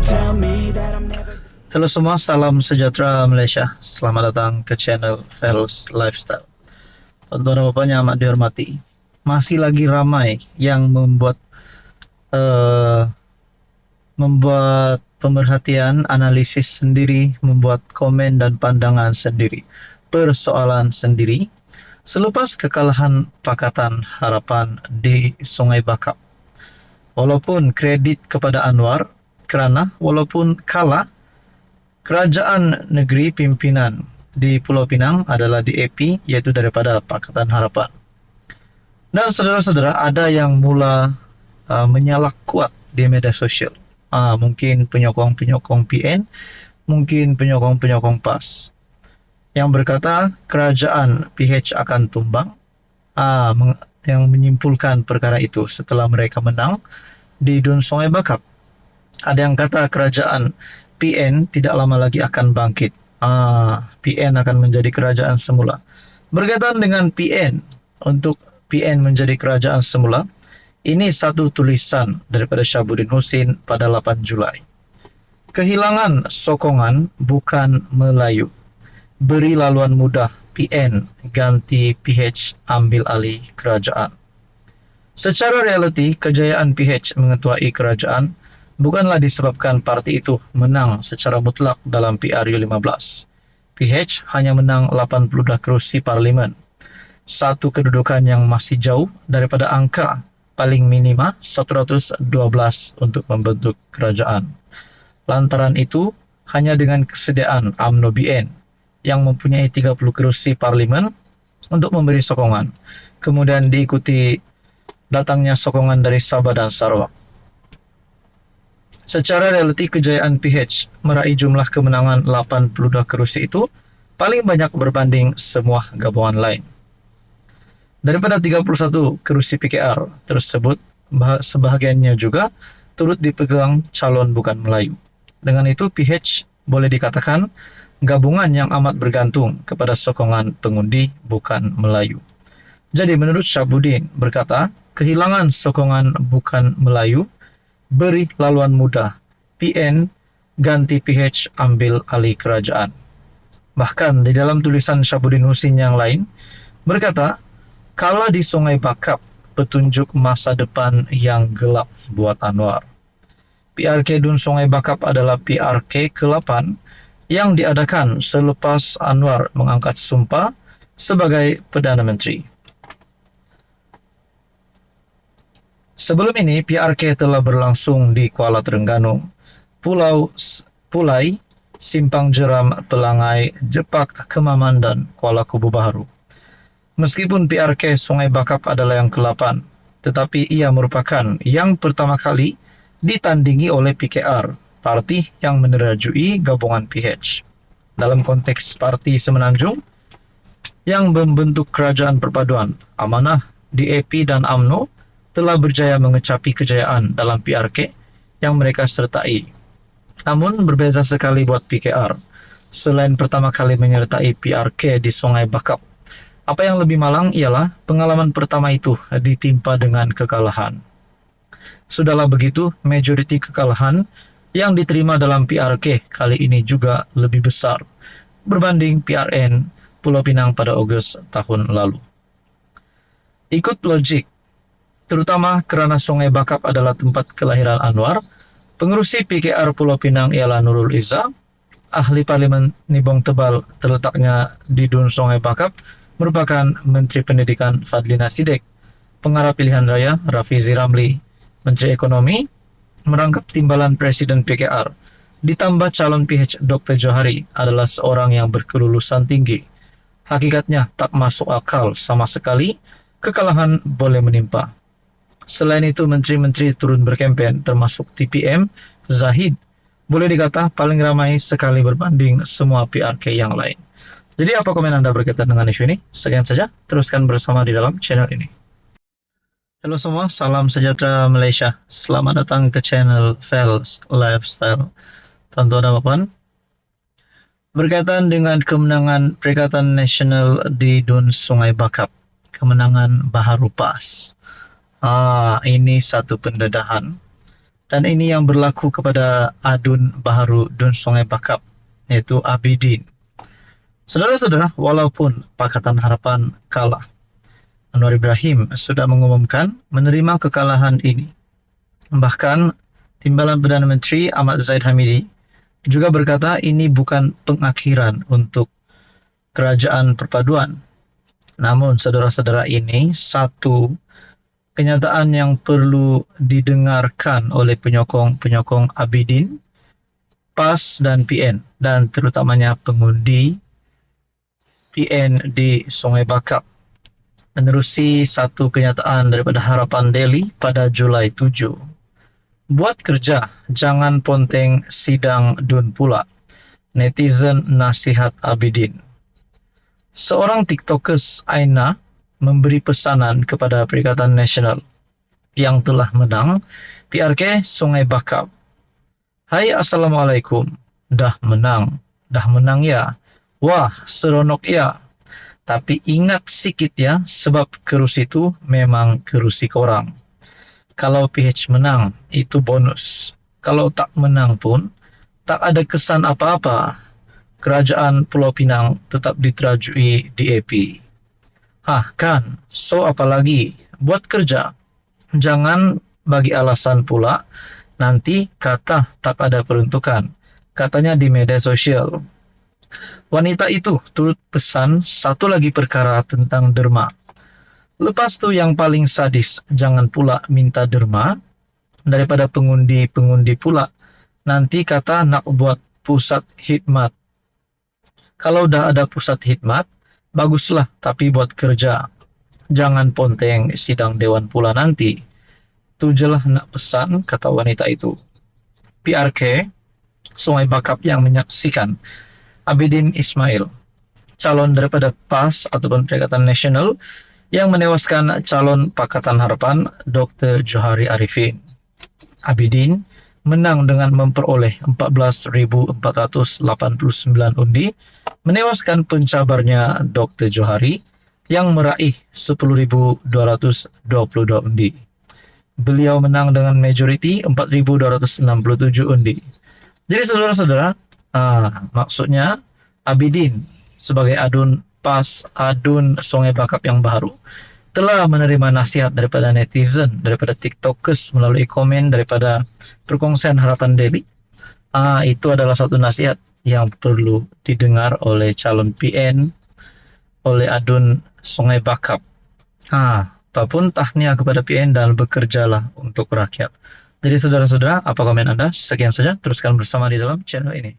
tell me that I'm never. Halo semua, salam sejahtera Malaysia. Selamat datang ke channel Fels Lifestyle. Tuan-tuan dan puan yang amat dihormati, masih lagi ramai yang membuat pemerhatian, analisis sendiri, membuat komen dan pandangan sendiri, persoalan sendiri selepas kekalahan Pakatan Harapan di Sungai Bakap. Walaupun kredit kepada Anwar kerana walaupun kalah, kerajaan negeri pimpinan di Pulau Pinang adalah DAP, iaitu daripada Pakatan Harapan. Dan saudara-saudara, ada yang mula menyalak kuat di media sosial. Mungkin penyokong-penyokong PN, mungkin penyokong-penyokong PAS, yang berkata kerajaan PH akan tumbang, yang menyimpulkan perkara itu setelah mereka menang di Dun Sungai Bakap. Ada yang kata kerajaan PN tidak lama lagi akan bangkit. PN akan menjadi kerajaan semula. Berkaitan dengan PN, untuk PN menjadi kerajaan semula, ini satu tulisan daripada Syahabuddin Husin pada 8 Julai. Kehilangan sokongan bukan Melayu. Beri laluan mudah PN ganti PH ambil alih kerajaan. Secara realiti, kejayaan PH mengetuai kerajaan bukanlah disebabkan parti itu menang secara mutlak dalam PRU15. PH hanya menang 82 kerusi parlimen, satu kedudukan yang masih jauh daripada angka paling minima 112 untuk membentuk kerajaan. Lantaran itu, hanya dengan kesediaan UMNO BN yang mempunyai 30 kerusi parlimen untuk memberi sokongan, kemudian diikuti datangnya sokongan dari Sabah dan Sarawak. Secara realiti, kejayaan PH meraih jumlah kemenangan 82 kerusi itu paling banyak berbanding semua gabungan lain. Daripada 31 kerusi PKR tersebut, sebahagiannya juga turut dipegang calon bukan Melayu. Dengan itu, PH boleh dikatakan gabungan yang amat bergantung kepada sokongan pengundi bukan Melayu. Jadi menurut Syahabuddin berkata, kehilangan sokongan bukan Melayu, beri laluan mudah PN ganti PH ambil alih kerajaan. Bahkan di dalam tulisan Syahabuddin Husin yang lain berkata, kalah di Sungai Bakap petunjuk masa depan yang gelap buat Anwar. PRK Dun Sungai Bakap adalah PRK ke-8 yang diadakan selepas Anwar mengangkat sumpah sebagai Perdana Menteri. Sebelum ini, PRK telah berlangsung di Kuala Terengganu, Pulai, Simpang Jeram, Pelangai, Jepak, Kemaman, dan Kuala Kubu Baharu. Meskipun PRK Sungai Bakap adalah yang ke-8, tetapi ia merupakan yang pertama kali ditandingi oleh PKR, parti yang menerajui gabungan PH. Dalam konteks parti semenanjung yang membentuk kerajaan perpaduan, Amanah, DAP dan UMNO telah berjaya mengecapi kejayaan dalam PRK yang mereka sertai. Namun berbeza sekali buat PKR. Selain pertama kali menyertai PRK di Sungai Bakap, apa yang lebih malang ialah pengalaman pertama itu ditimpa dengan kekalahan. Sudahlah begitu, majoriti kekalahan yang diterima dalam PRK kali ini juga lebih besar berbanding PRN Pulau Pinang pada Ogos tahun lalu. Ikut logik, terutama kerana Sungai Bakap adalah tempat kelahiran Anwar, pengerusi PKR Pulau Pinang ialah Nurul Izzah, ahli parlimen Nibong Tebal terletaknya di Dun Sungai Bakap merupakan Menteri Pendidikan Fadlina Sidek, pengarah pilihan raya Rafizi Ramli, Menteri Ekonomi merangkap timbalan Presiden PKR, ditambah calon PH Dr. Johari adalah seorang yang berkelulusan tinggi. Hakikatnya tak masuk akal sama sekali kekalahan boleh menimpa. Selain itu, menteri-menteri turun berkempen termasuk TPM, Zahid, boleh dikata paling ramai sekali berbanding semua PRK yang lain. Jadi apa komen Anda berkaitan dengan isu ini? Sekian saja, teruskan bersama di dalam channel ini. Halo semua, salam sejahtera Malaysia. Selamat datang ke channel Fels Lifestyle. Tuan-tuan dan puan, berkaitan dengan kemenangan Perikatan Nasional di Dun Sungai Bakap, kemenangan Baharu PAS. Ini satu pendedahan Dan ini yang berlaku kepada Adun Baharu Dun Sungai Bakap, yaitu Abidin. Saudara-saudara, walaupun Pakatan Harapan kalah, Anwar Ibrahim sudah mengumumkan menerima kekalahan ini. Bahkan, Timbalan Perdana Menteri Ahmad Zahid Hamidi juga berkata ini bukan pengakhiran untuk kerajaan perpaduan. Namun, saudara-saudara, ini satu kenyataan yang perlu didengarkan oleh penyokong-penyokong Abidin, PAS dan PN, dan terutamanya pengundi PN di Sungai Bakap. Menerusi satu kenyataan daripada Harapan Daily pada Julai 7. Buat kerja, jangan ponteng sidang Dun pula. Netizen nasihat Abidin. Seorang TikTokers Aina memberi pesanan kepada Perikatan Nasional yang telah menang PRK Sungai Bakap. Hai, Assalamualaikum. Dah menang ya. Wah, seronok ya. Tapi ingat sikit ya, sebab kerusi itu memang kerusi korang. Kalau PH menang, itu bonus. Kalau tak menang pun, tak ada kesan apa-apa. Kerajaan Pulau Pinang tetap diterajui DAP. Hah, kan? So apa lagi? Buat kerja. Jangan bagi alasan pula, nanti kata tak ada peruntukan. Katanya di media sosial. Wanita itu turut pesan satu lagi perkara tentang derma. Lepas tu yang paling sadis, jangan pula minta derma daripada pengundi-pengundi pula. Nanti kata nak buat pusat khidmat. Kalau dah ada pusat khidmat, baguslah, tapi buat kerja. Jangan ponteng sidang dewan pula nanti. Tu jelah nak pesan, kata wanita itu. PRK Sungai Bakap yang menyaksikan Abidin Ismail, calon daripada PAS ataupun Perikatan Nasional yang menewaskan calon Pakatan Harapan Dr. Johari Arifin. Abidin menang dengan memperoleh 14.489 undi, menewaskan pencabarnya Dr. Johari yang meraih 10.222 undi. Beliau menang dengan majoriti 4.267 undi. Jadi saudara-saudara, maksudnya Abidin sebagai Adun PAS Adun Sungai Bakap yang baru telah menerima nasihat daripada netizen, daripada TikTokers melalui komen daripada perkongsian Harapan Daily. Itu adalah satu nasihat yang perlu didengar oleh calon PN, oleh Adun Sungai Bakap. Apapun tahniah kepada PN dan bekerjalah untuk rakyat. Jadi saudara-saudara, apa komen Anda? Sekian saja, teruskan bersama di dalam channel ini.